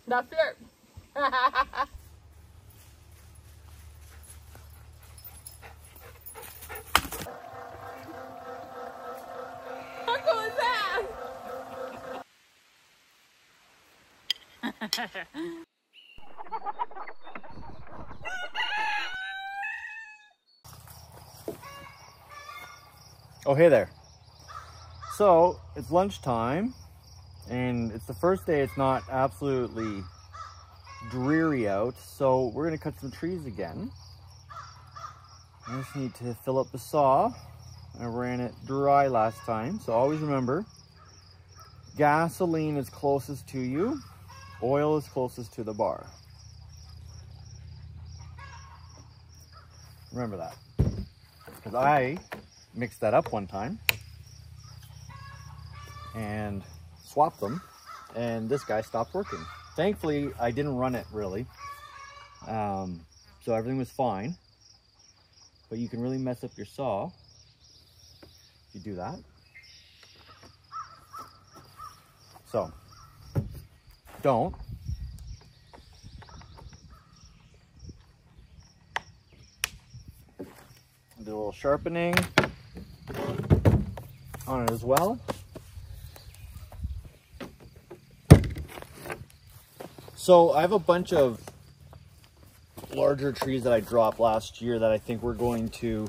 That's it. How cool is that? Oh, hey there. So it's lunchtime and it's the first day it's not absolutely dreary out, so we're gonna cut some trees again. I just need to fill up the saw. I ran it dry last time, so always remember, gasoline is closest to you, oil is closest to the bar. Remember that, because I mixed that up one time and swapped them, and this guy stopped working. Thankfully, I didn't run it really, so everything was fine. But you can really mess up your saw if you do that. So, don't. Do a little sharpening on it as well. So I have a bunch of larger trees that I dropped last year that I think we're going to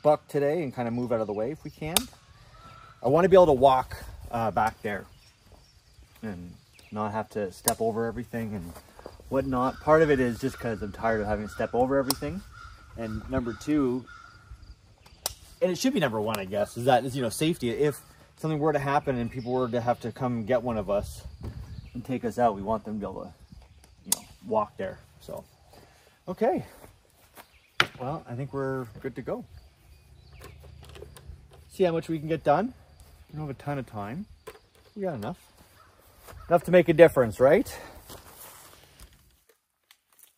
buck today and kind of move out of the way if we can. I want to be able to walk back there and not have to step over everything and whatnot. Part of it is just because I'm tired of having to step over everything. And number two, and it should be number one, I guess, is that, you know, safety. If something were to happen and people were to have to come get one of us and take us out, we want them to be able to, you know, walk there. So, okay. Well, I think we're good to go. See how much we can get done. We don't have a ton of time. We got enough. Enough to make a difference, right?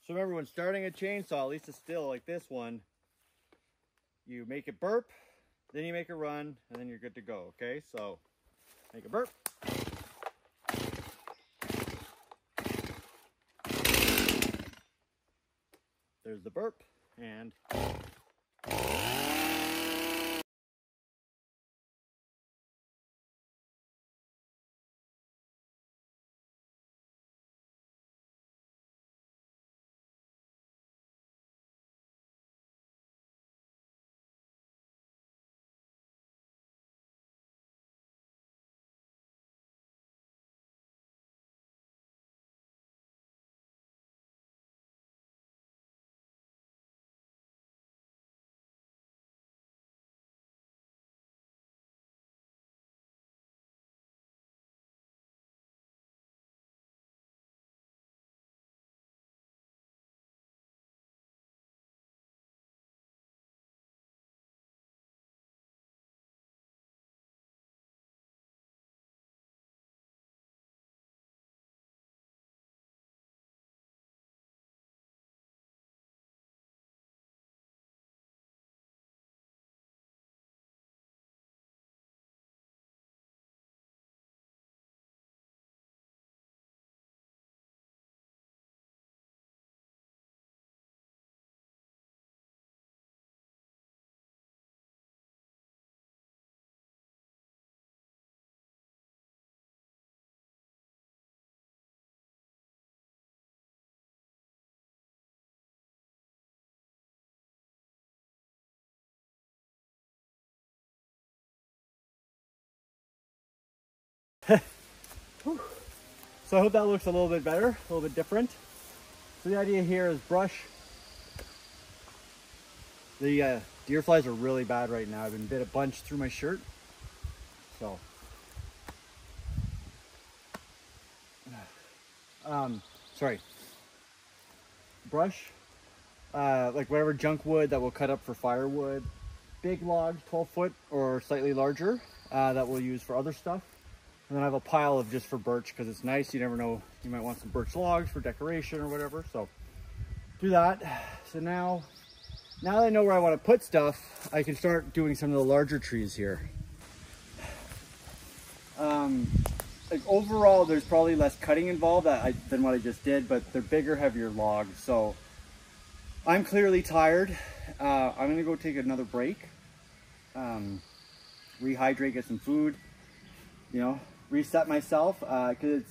So remember, when starting a chainsaw, at least a still like this one, you make it burp, then you make it run, and then you're good to go, okay? So, make it burp. There's the burp, and... So I hope that looks a little bit better, a little bit different. So the idea here is brush. The deer flies are really bad right now. I've been bit a bunch through my shirt. So, sorry. Brush, like whatever junk wood that we'll cut up for firewood. Big logs, 12 foot or slightly larger, that we'll use for other stuff. And then I have a pile of just for birch because it's nice. You never know, you might want some birch logs for decoration or whatever. So do that. So now that I know where I want to put stuff, I can start doing some of the larger trees here. like overall, there's probably less cutting involved than what I just did, but they're bigger, heavier logs. So I'm clearly tired. I'm gonna go take another break, rehydrate, get some food, you know, reset myself, because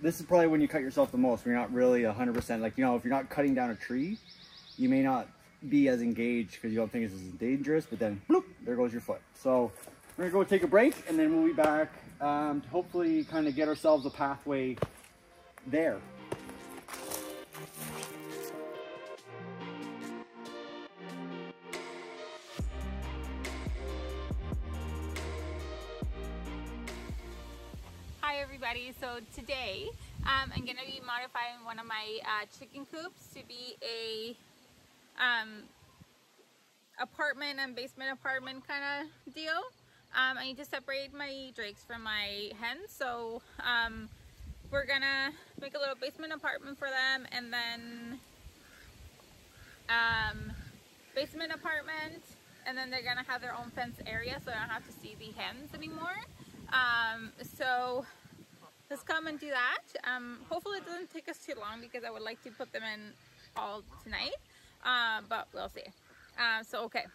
this is probably when you cut yourself the most, when you're not really 100%, like, you know, if you're not cutting down a tree, you may not be as engaged because you don't think this is dangerous, but then bloop, there goes your foot. So we're gonna go take a break, and then we'll be back to hopefully kind of get ourselves a pathway there. Hi everybody, so today I'm going to be modifying one of my chicken coops to be a apartment and basement apartment kind of deal. I need to separate my drakes from my hens, so we're going to make a little basement apartment for them, and then basement apartment, and then they're going to have their own fence area so I don't have to see the hens anymore. So let's come and do that. Hopefully it doesn't take us too long because I would like to put them in all tonight, but we'll see. So okay,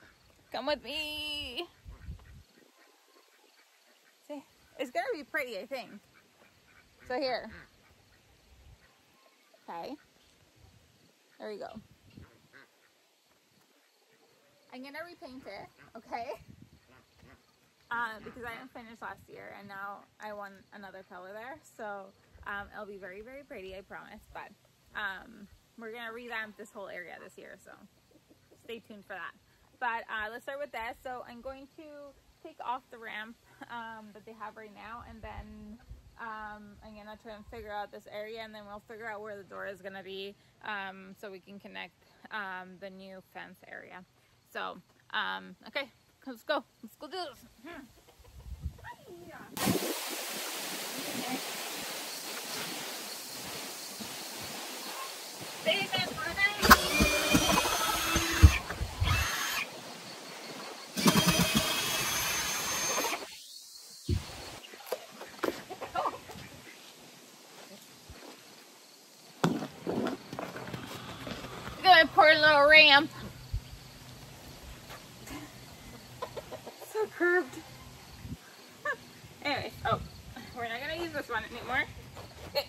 come with me. See, it's gonna be pretty, I think. So here, okay, there we go. I'm gonna repaint it, okay? Because I didn't finish last year and now I want another color there, so it'll be very, very pretty, I promise. But we're gonna revamp this whole area this year, so stay tuned for that. But let's start with this. So I'm going to take off the ramp that they have right now, and then I'm gonna try and figure out this area, and then we'll figure out where the door is gonna be, so we can connect the new fence area. So okay, let's go do this. Look at my poor little ramp. So curved. Anyway, oh, we're not gonna use this one anymore. Okay.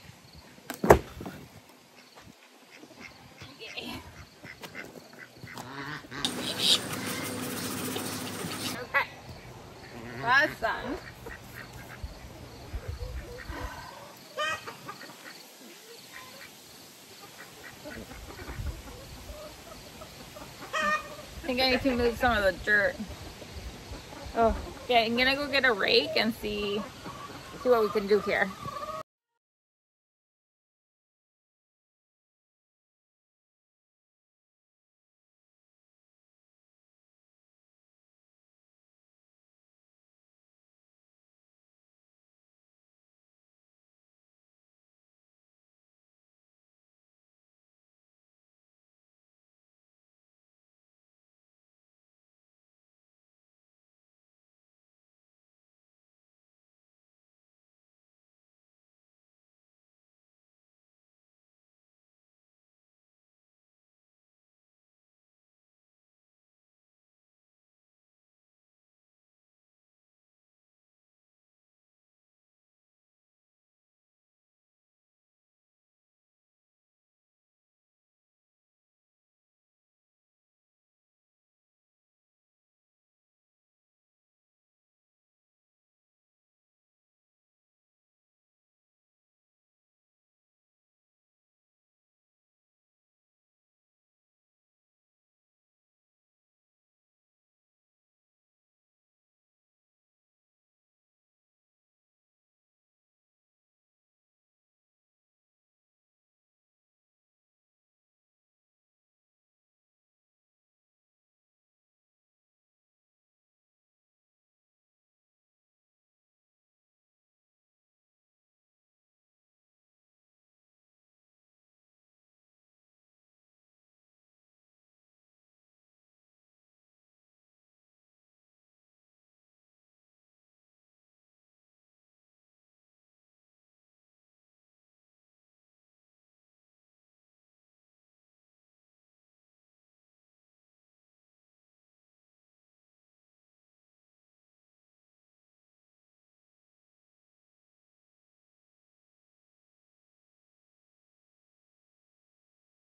Okay. Okay. That's done. I think I need to move some of the dirt. Oh, yeah, I'm gonna go get a rake and see what we can do here.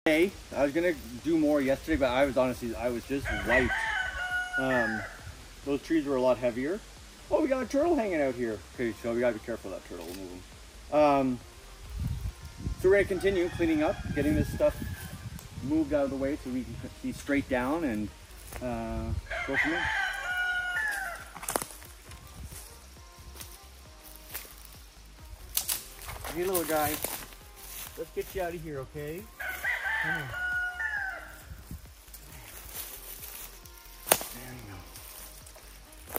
Hey, I was gonna do more yesterday, but I was just wiped. Those trees were a lot heavier. Oh, we got a turtle hanging out here. Okay, so we gotta be careful of that turtle. We'll move him. So we're gonna continue cleaning up, getting this stuff moved out of the way so we can be straight down and go from there. Hey, little guy. Let's get you out of here, okay? Come on. There you go.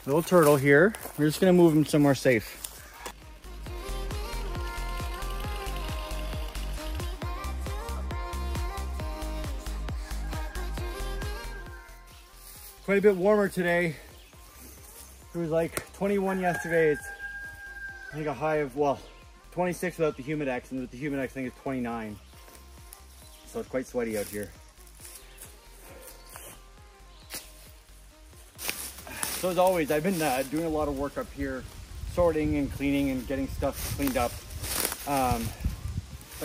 Little turtle here. We're just gonna move him somewhere safe. Quite a bit warmer today. It was like 21 yesterday. It's, I think, a high of, well, 26 without the Humidex, and with the Humidex I think it's 29. So it's quite sweaty out here. So as always, I've been doing a lot of work up here, sorting and cleaning and getting stuff cleaned up. I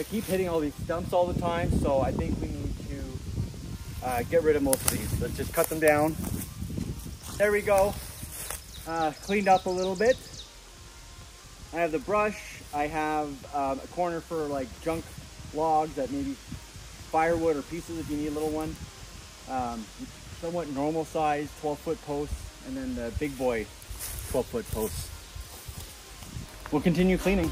keep hitting all these stumps all the time, so I think we need to get rid of most of these. Let's just cut them down. There we go. Cleaned up a little bit. I have the brush. I have a corner for like junk logs that maybe firewood or pieces if you need a little one. Somewhat normal size 12-foot posts, and then the big boy 12-foot posts. We'll continue cleaning.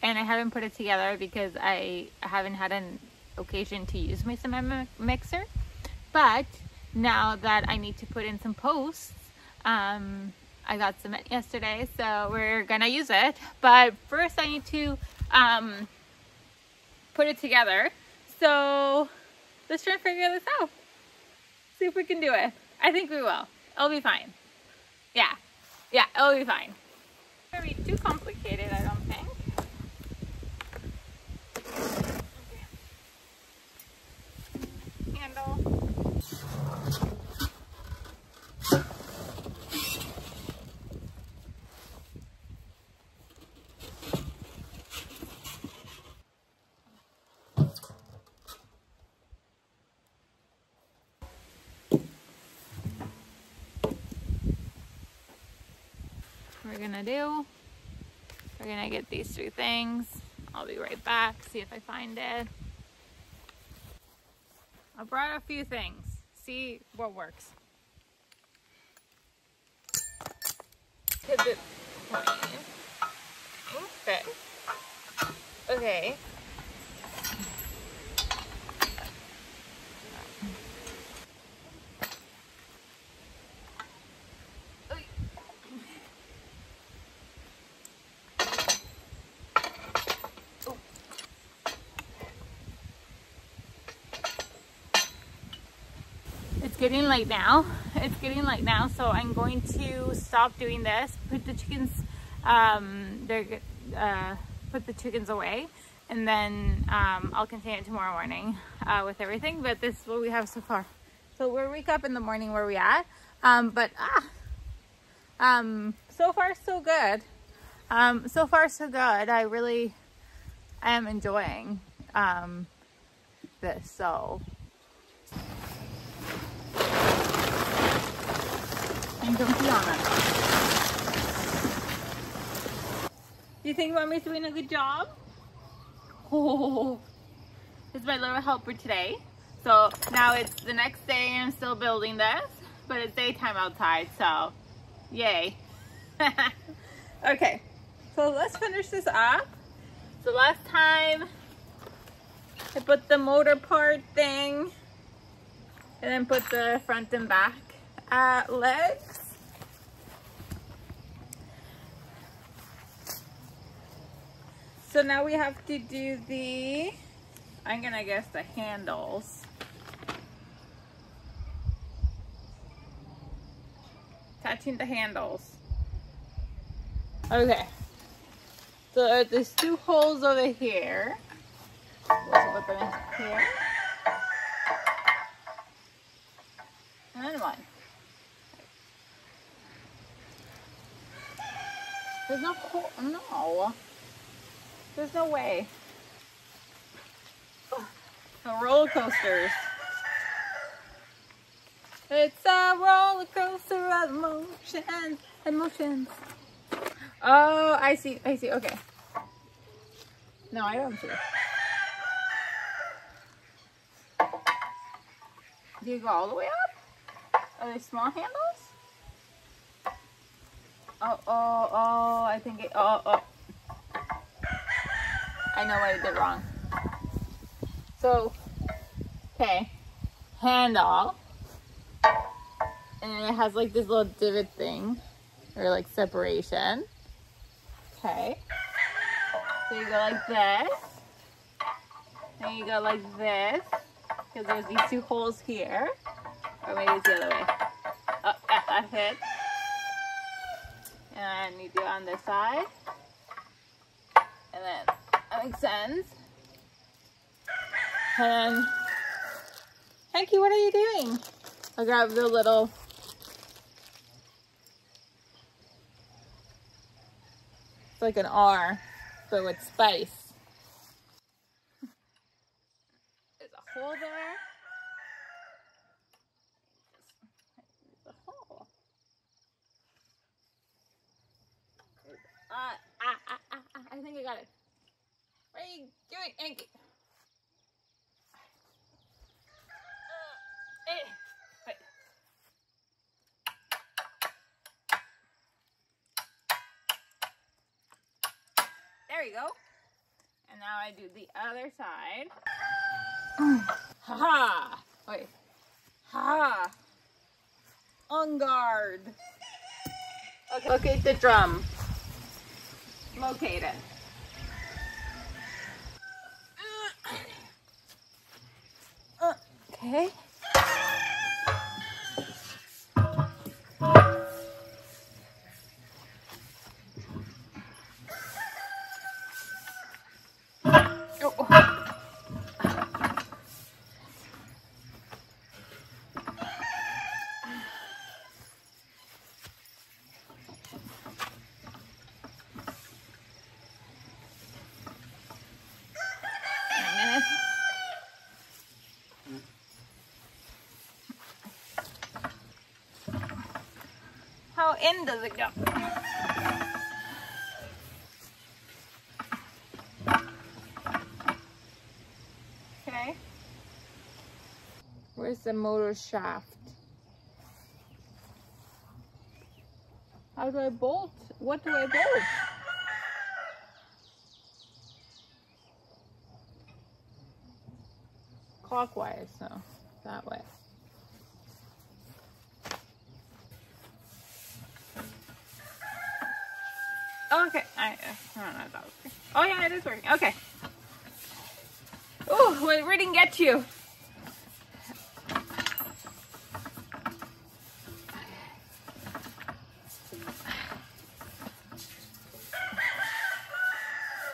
And I haven't put it together because I haven't had an occasion to use my cement mixer. But now that I need to put in some posts, I got cement yesterday, so we're gonna use it. But first I need to put it together. So let's try to figure this out. See if we can do it. I think we will. It'll be fine. Yeah, it'll be fine. It's gonna be too complicated, I don't think. We're gonna get these 3 things. I'll be right back, see if I find it. I brought a few things, see what works. Pivot point. Okay. It's getting late now. So I'm going to stop doing this, put the chickens put the chickens away, and then I'll continue tomorrow morning with everything. But this is what we have so far. So we'll wake up in the morning where we at. So far so good. So far so good. I am enjoying this. So. And don't pee on it. Do you think Mommy's doing a good job? Oh, this is my little helper today. So now it's the next day and I'm still building this, but it's daytime outside, so yay. Okay, so let's finish this up. So last time I put the motor part thing And then put the front and back legs. So now we have to do the, I'm gonna guess the handles. Attaching the handles. Okay. So there's 2 holes over here. We'll put them in here. And then 1. There's no hole. No. There's no way. Oh, the roller coasters. It's a roller coaster of emotions. Oh, I see. Okay. No, I don't see. Do you go all the way up? Are they small handles? Oh, I think it, oh. I know what I did wrong. So, okay, handle. And then it has like this little divot thing, or like separation. Okay. So you go like this. Then you go like this. Because there's these 2 holes here. Or maybe it's the other way. Oh, yeah, that hit. And you do it on this side. And then that makes sense. And Hanky, what are you doing? I'll grab the little, it's like an R, but with spice. There's a hole there. There's a hole. I think I got it. What are you doing, Hanky? Wait. There you go. And now I do the other side. Ha-ha! Wait. Ha-ha! On guard. Okay, locate the drum. Locate it. Okay. How in does it go? Okay. Where's the motor shaft? How do I bolt? What do I bolt? Clockwise, so that way. Oh, okay. I don't know if that was working. Oh yeah, it is working. Okay. Oh, we didn't get you.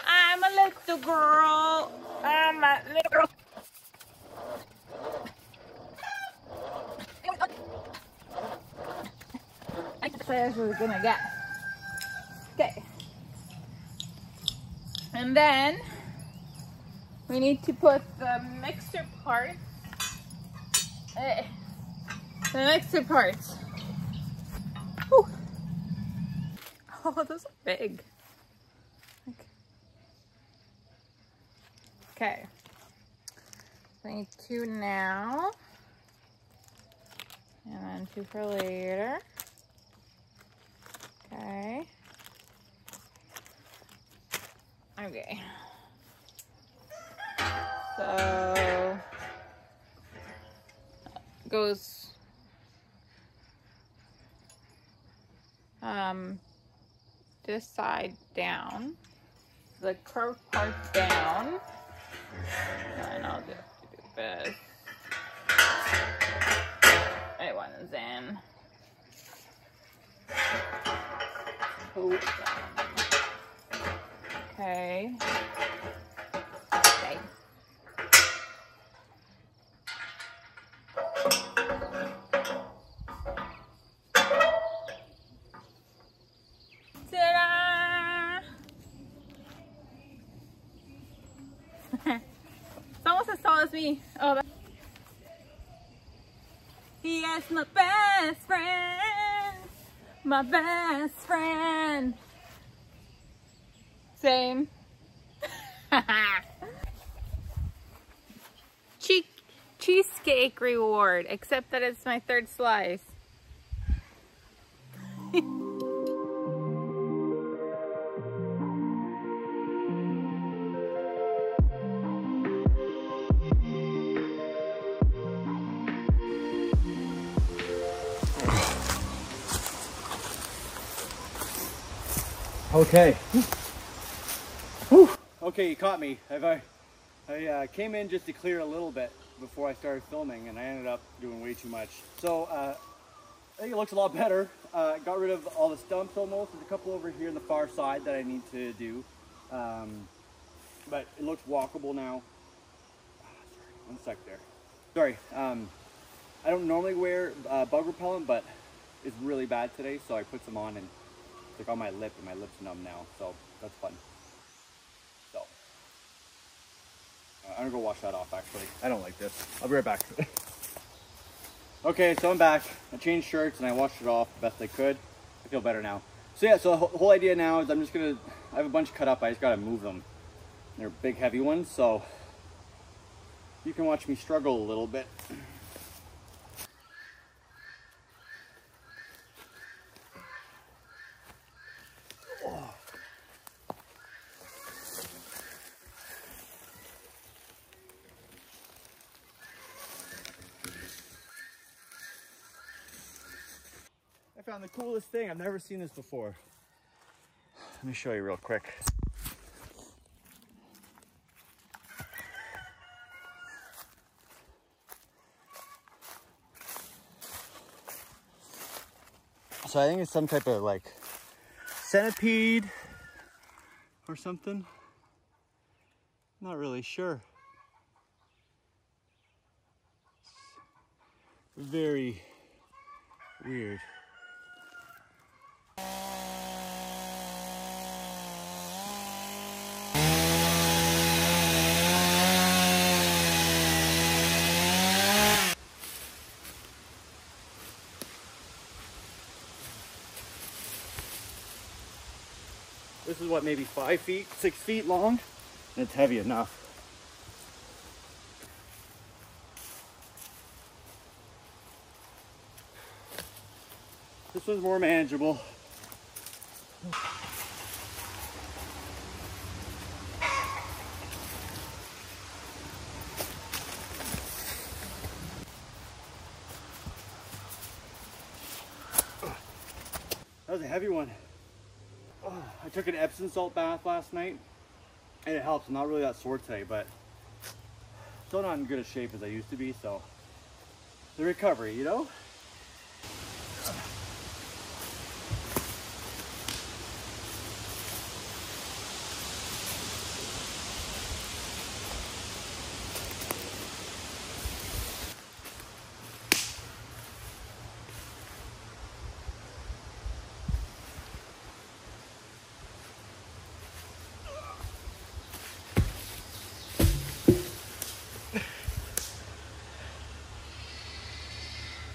I'm a little girl. I'm a little girl. That's what we're gonna get. Okay. And then we need to put the mixer parts. The mixer parts. Whew. Oh, those are big. Okay. We need 2 now. And then 2 for later. Okay. Okay. So goes this side down, the curved part down, and I'll just do this. It one's in. Okay. Okay. Ta-da! It's almost as tall as me. Oh, he is my best friend. My best friend. Same. Cheesecake reward, except that it's my third slice. Okay. Whew. Okay, you caught me. I came in just to clear a little bit before I started filming, and I ended up doing way too much. So I think it looks a lot better. Got rid of all the stumps almost. There's a couple over here on the far side that I need to do, but it looks walkable now. Sorry, one sec there. Sorry. I don't normally wear bug repellent, but it's really bad today, so I put some on and it's like on my lip, and my lip's numb now, so that's fun. So I'm gonna go wash that off. Actually, I don't like this. I'll be right back. Okay, so I'm back. I changed shirts and I washed it off the best I could. I feel better now. So yeah, so the whole idea now is I have a bunch cut up. I just gotta move them. They're big, heavy ones, so you can watch me struggle a little bit. I found the coolest thing. I've never seen this before. Let me show you real quick. So I think it's some type of like centipede or something. Not really sure. Very weird. This is what, maybe 5 feet, 6 feet long, and it's heavy enough. This one's more manageable. That was a heavy one. Oh, I took an Epsom salt bath last night, and it helps. I'm not really that sore today, but still not in good a shape as I used to be, so the recovery, you know?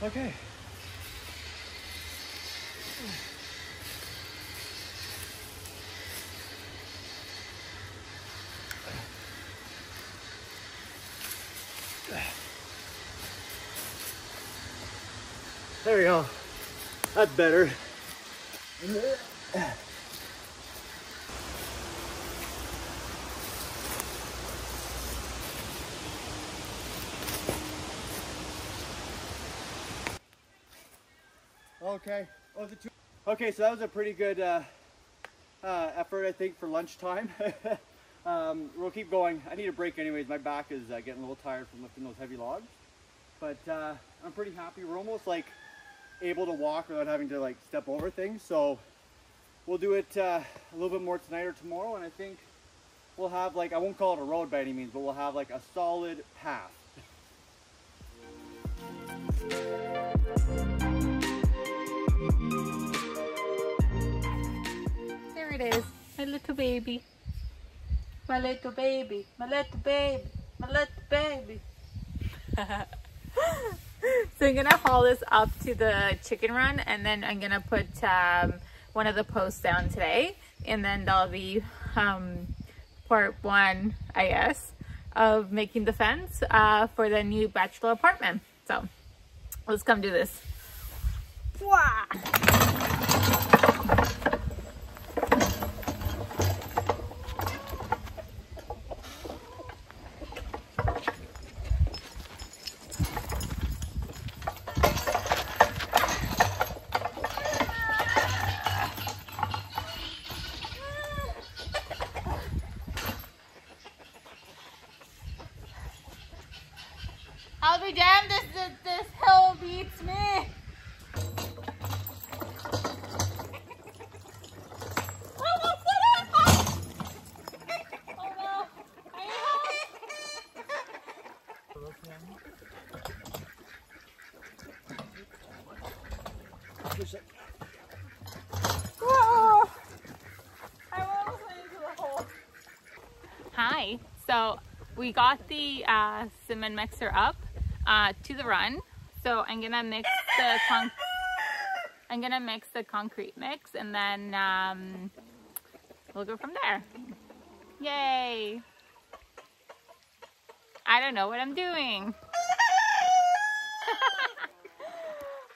Okay. There we go. That's better. Okay. Oh, the two. Okay, so that was a pretty good effort, I think, for lunchtime. We'll keep going. I need a break anyways. My back is getting a little tired from lifting those heavy logs. But I'm pretty happy. We're almost like able to walk without having to like step over things. So we'll do it a little bit more tonight or tomorrow. And I think we'll have like, I won't call it a road by any means, but we'll have like a solid path. There it is, my little baby. My little baby, my little baby, my little baby. So I'm gonna haul this up to the chicken run, and then I'm gonna put one of the posts down today, and then that'll be part one, I guess, of making the fence for the new bachelor apartment. So let's come do this. Wow. I'll be damned if this hill beats me. Whoa. I almost went into the hole. Hi. So we got the cement mixer up to the run. So I'm gonna mix the concrete mix, and then we'll go from there. Yay! I don't know what I'm doing.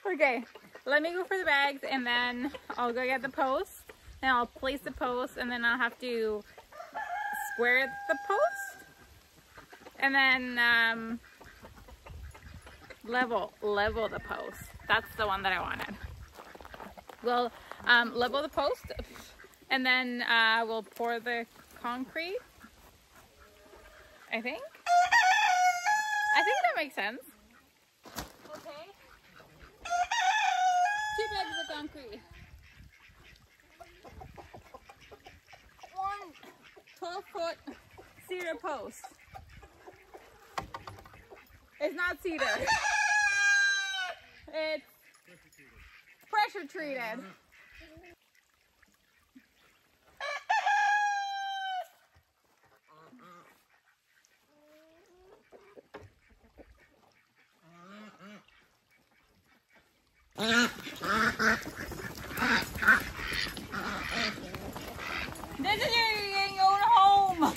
Okay, let me go for the bags, and then I'll go get the post, and I'll place the post, and then I'll have to square the post, and then level the post. That's the one that I wanted. We'll level the post, and then we'll pour the concrete. I think that makes sense. Okay. 2 bags of concrete. 1 12-foot cedar post. It's not cedar. It's pressure treated. This is your own home.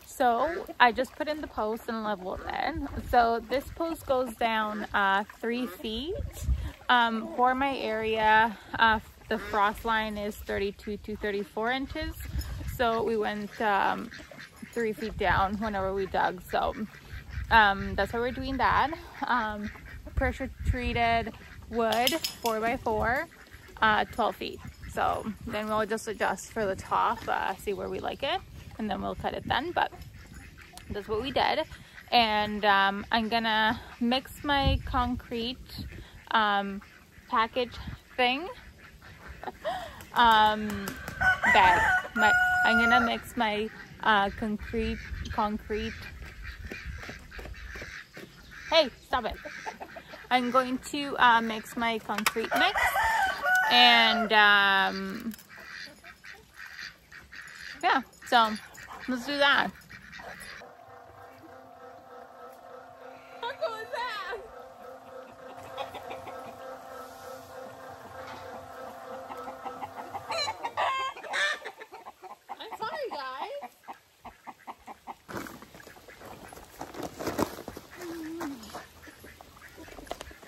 So I just put in the post and leveled it. So this post goes down 3 feet. For my area, the frost line is 32 to 34 inches. So we went 3 feet down whenever we dug. So that's why we're doing that. Pressure treated wood 4x4, 12 feet. So then we'll just adjust for the top, see where we like it, and then we'll cut it then. But that's what we did. And I'm gonna mix my concrete package thing bag. I'm gonna mix my concrete. Hey, stop it! I'm going to mix my concrete mix, and yeah. So let's do that.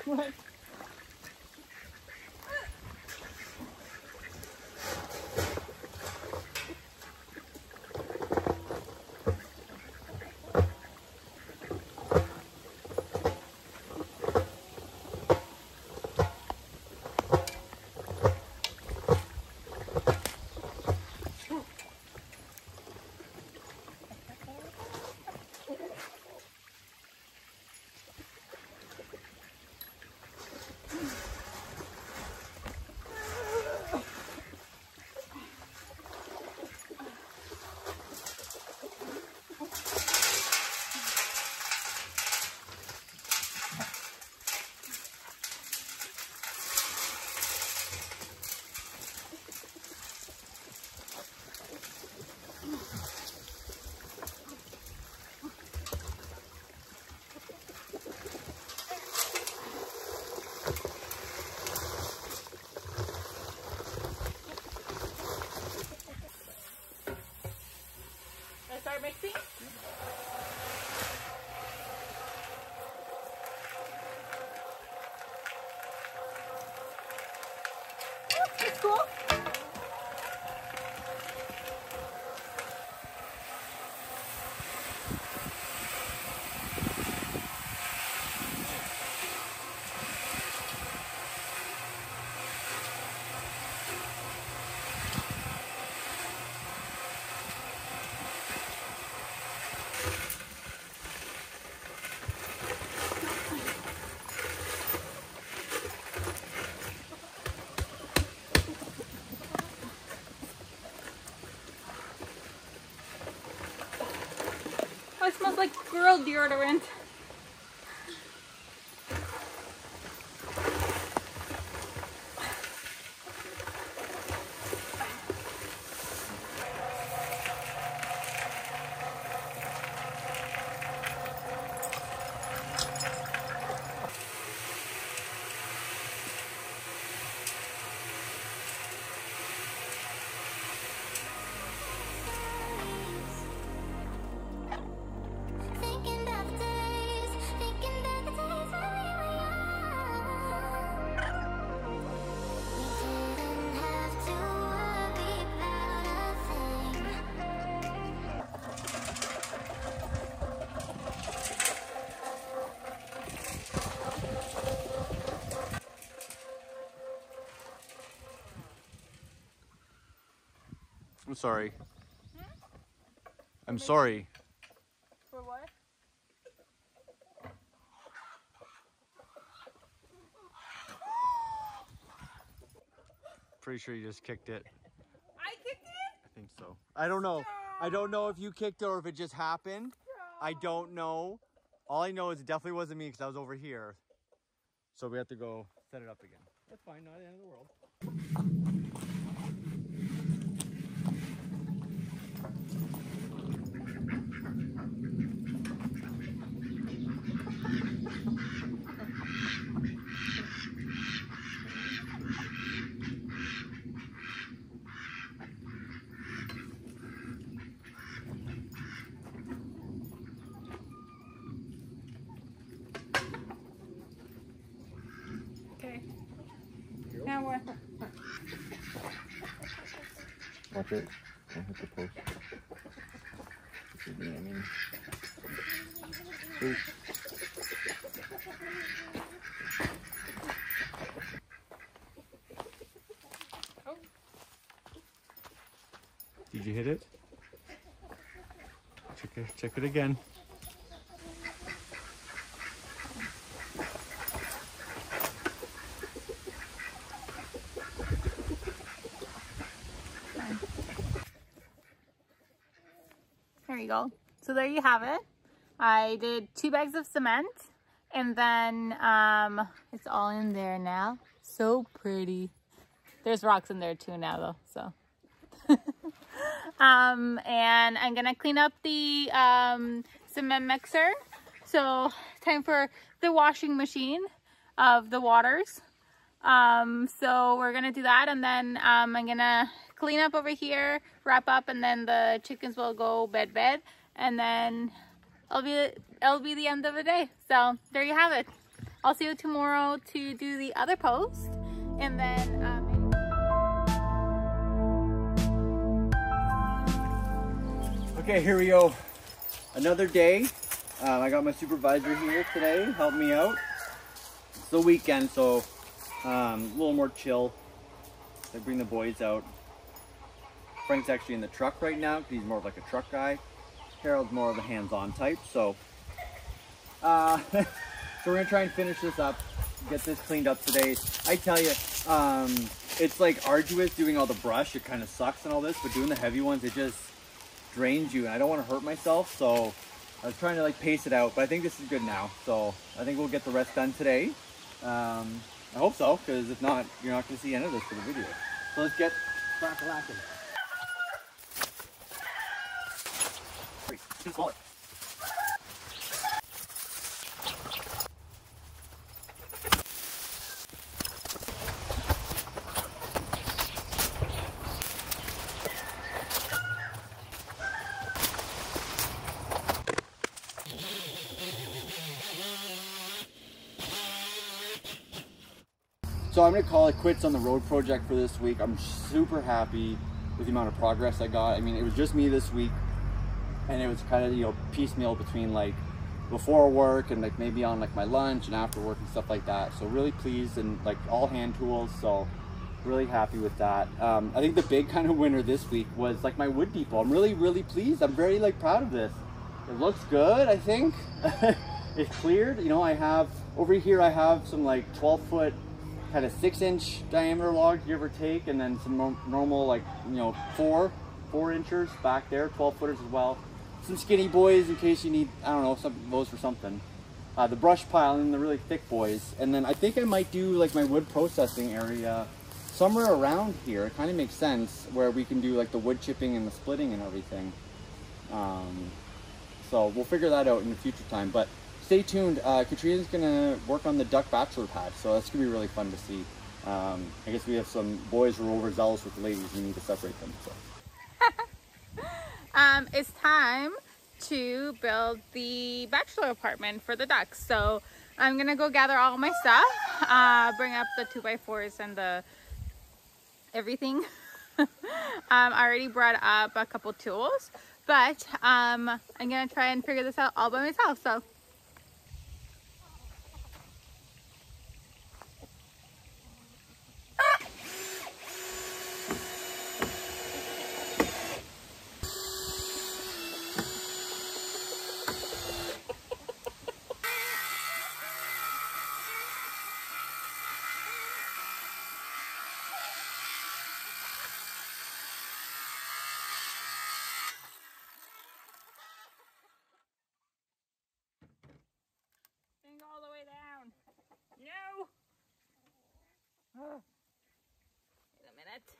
What? mixing? Oh, that's cool. Oh, it smells like girl deodorant. I'm sorry. I'm sorry. For what? Pretty sure you just kicked it. I kicked it? I think so. I don't know. I don't know if you kicked it or if it just happened. I don't know. All I know is it definitely wasn't me because I was over here. So we have to go set it up again. That's fine, not the end of the world. Okay. Now what? Watch it. Don't hit the post. I mean. Ooh. Oh. Did you hit it? Check it again. There you go. So there you have it. I did 2 bags of cement and then it's all in there now. So pretty. There's rocks in there too now though, so. And I'm gonna clean up the cement mixer. So time for the washing machine of the waters. So we're gonna do that, and then I'm gonna clean up over here, wrap up, and then the chickens will go bed, and then it'll be the end of the day. So there you have it. I'll see you tomorrow to do the other post, and then Okay, here we go. Another day. I got my supervisor here today, help me out. It's the weekend, so a little more chill. They bring the boys out. Frank's actually in the truck right now because he's more of like a truck guy. Harold's more of a hands-on type, so so we're gonna try and finish this up, get this cleaned up today. I tell you, it's like arduous doing all the brush. It kind of sucks and all this, but doing the heavy ones, it just drains you, and I don't want to hurt myself, so I was trying to like pace it out, but I think this is good now. So I think we'll get the rest done today. I hope so, because if not, you're not going to see any of this for the video. So let's get crack-a-lacking. Too smaller. So I'm gonna call it quits on the road project for this week. I'm super happy with the amount of progress I got. I mean, it was just me this week, and it was kind of, you know, piecemeal between like before work and like maybe on like my lunch and after work and stuff like that. So really pleased, and like all hand tools, so really happy with that. I think the big kind of winner this week was like my wood depot. I'm really pleased. I'm very like proud of this. It looks good, I think. It's cleared. You know, I have over here, I have some like 12-foot kind of 6-inch diameter logs, give or take, and then some normal like, you know, 4 inchers back there, 12-footers as well. Some skinny boys in case you need, I don't know, some those for something. The brush pile and the really thick boys. And then I think I might do like my wood processing area somewhere around here. It kind of makes sense where we can do like the wood chipping and the splitting and everything. So we'll figure that out in the future time. But stay tuned. Katrina's gonna work on the duck bachelor pad, so that's gonna be really fun to see. I guess we have some boys who are overzealous with the ladies. We need to separate them. So. It's time to build the bachelor apartment for the ducks. So I'm gonna go gather all my stuff, bring up the 2x4s and the everything. I already brought up a couple tools, but I'm gonna try and figure this out all by myself. So all the way down. No. Oh. Wait a minute.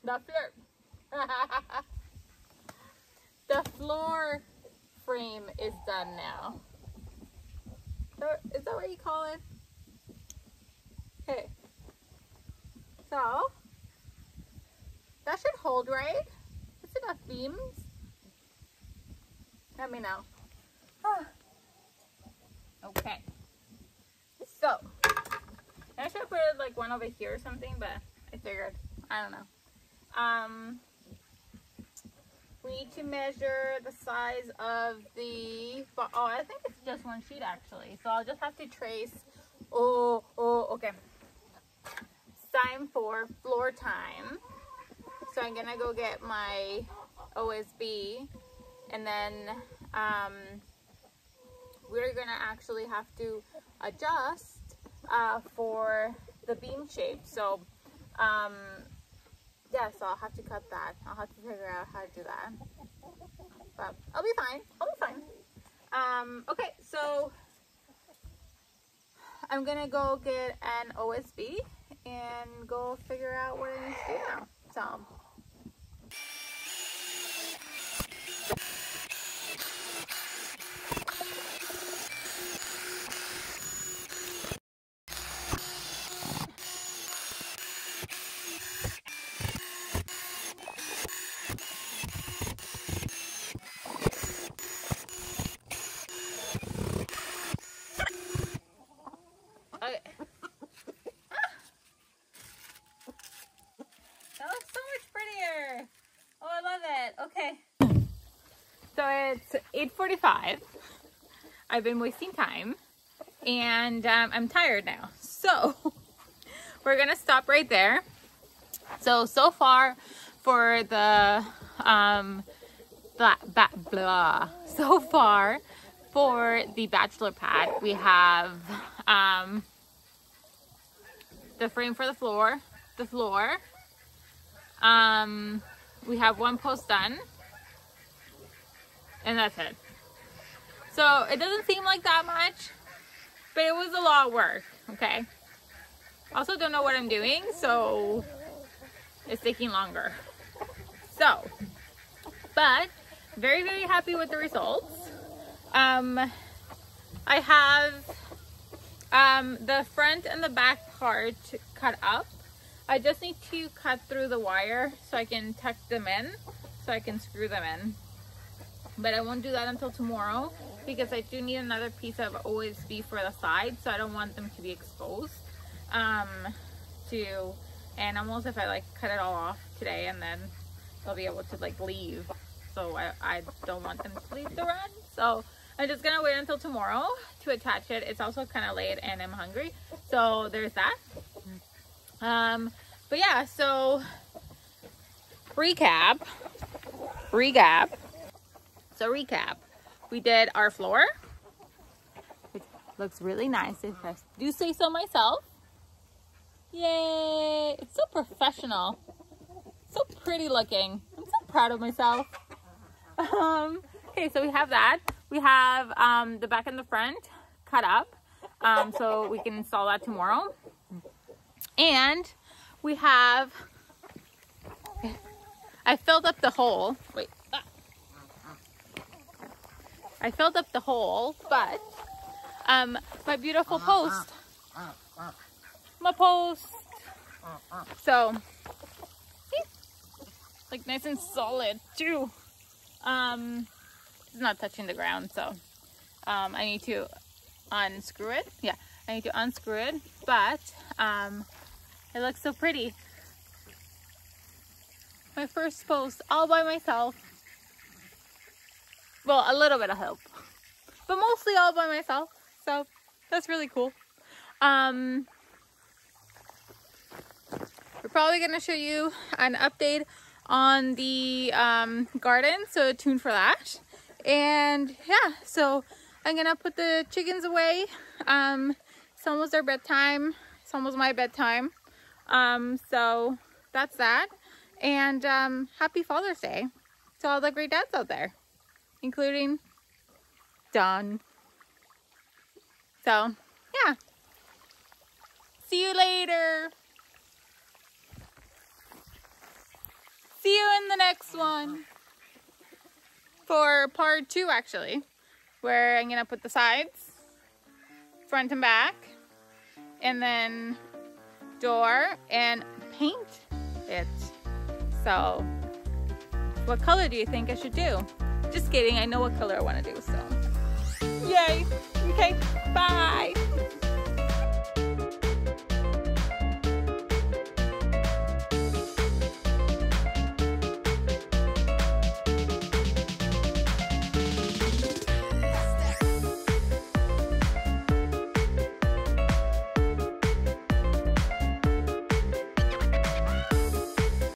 Okay. The floor frame is done now. Is that what you call it? Okay. So that should hold, right? It's enough beams. Let me know. Okay. So I should have put like one over here or something, but I figured, I don't know. We need to measure the size of the, oh, I think it's just one sheet actually. So I'll just have to trace, okay. It's time for floor time. So I'm gonna go get my OSB, and then we're gonna actually have to adjust for the beam shape. So yeah, so I'll have to cut that. I'll have to figure out how to do that. But I'll be fine. I'll be fine. Okay, so I'm gonna go get an OSB and go figure out what I need to do now. So okay. That looks so much prettier. Oh, I love it. Okay. So it's 8:45. I've been wasting time, and I'm tired now. So we're gonna stop right there. So far for the so far for the bachelor pad, we have the frame for the floor, we have one post done, and that's it. So it doesn't seem like that much, but it was a lot of work, okay? Also don't know what I'm doing, so it's taking longer. So, but very, very happy with the results. I have the front and the back part cut up. I just need to cut through the wire so I can tuck them in, so I can screw them in. But I won't do that until tomorrow because I do need another piece of OSB for the side, so I don't want them to be exposed. To animals if I like cut it all off today, and then they'll be able to like leave. So I don't want them to leave the run. So I'm just gonna wait until tomorrow to attach it. It's also kind of late and I'm hungry, so there's that. But yeah, so recap. We did our floor, which looks really nice if I do say so myself. Yay! It's so professional. So pretty looking. I'm so proud of myself. Okay, so we have that. We have the back and the front cut up, so we can install that tomorrow. And we have, I filled up the hole. Wait. I filled up the hole, but my beautiful post. My post. So, like nice and solid too. It's not touching the ground, so I need to unscrew it. Yeah, I need to unscrew it, but it looks so pretty. My first post all by myself. Well, a little bit of help, but mostly all by myself. So that's really cool. We're probably gonna show you an update on the garden, so tune for that. And yeah, so I'm gonna put the chickens away. It's almost their bedtime. It's almost my bedtime. So that's that. And happy Father's Day to all the great dads out there, including Don. So yeah, see you later. See you in the next one for part 2, actually, where I'm gonna put the sides, front and back, and then door and paint it. So what color do you think I should do? Just kidding, I know what color I want to do, so yay. Okay, bye.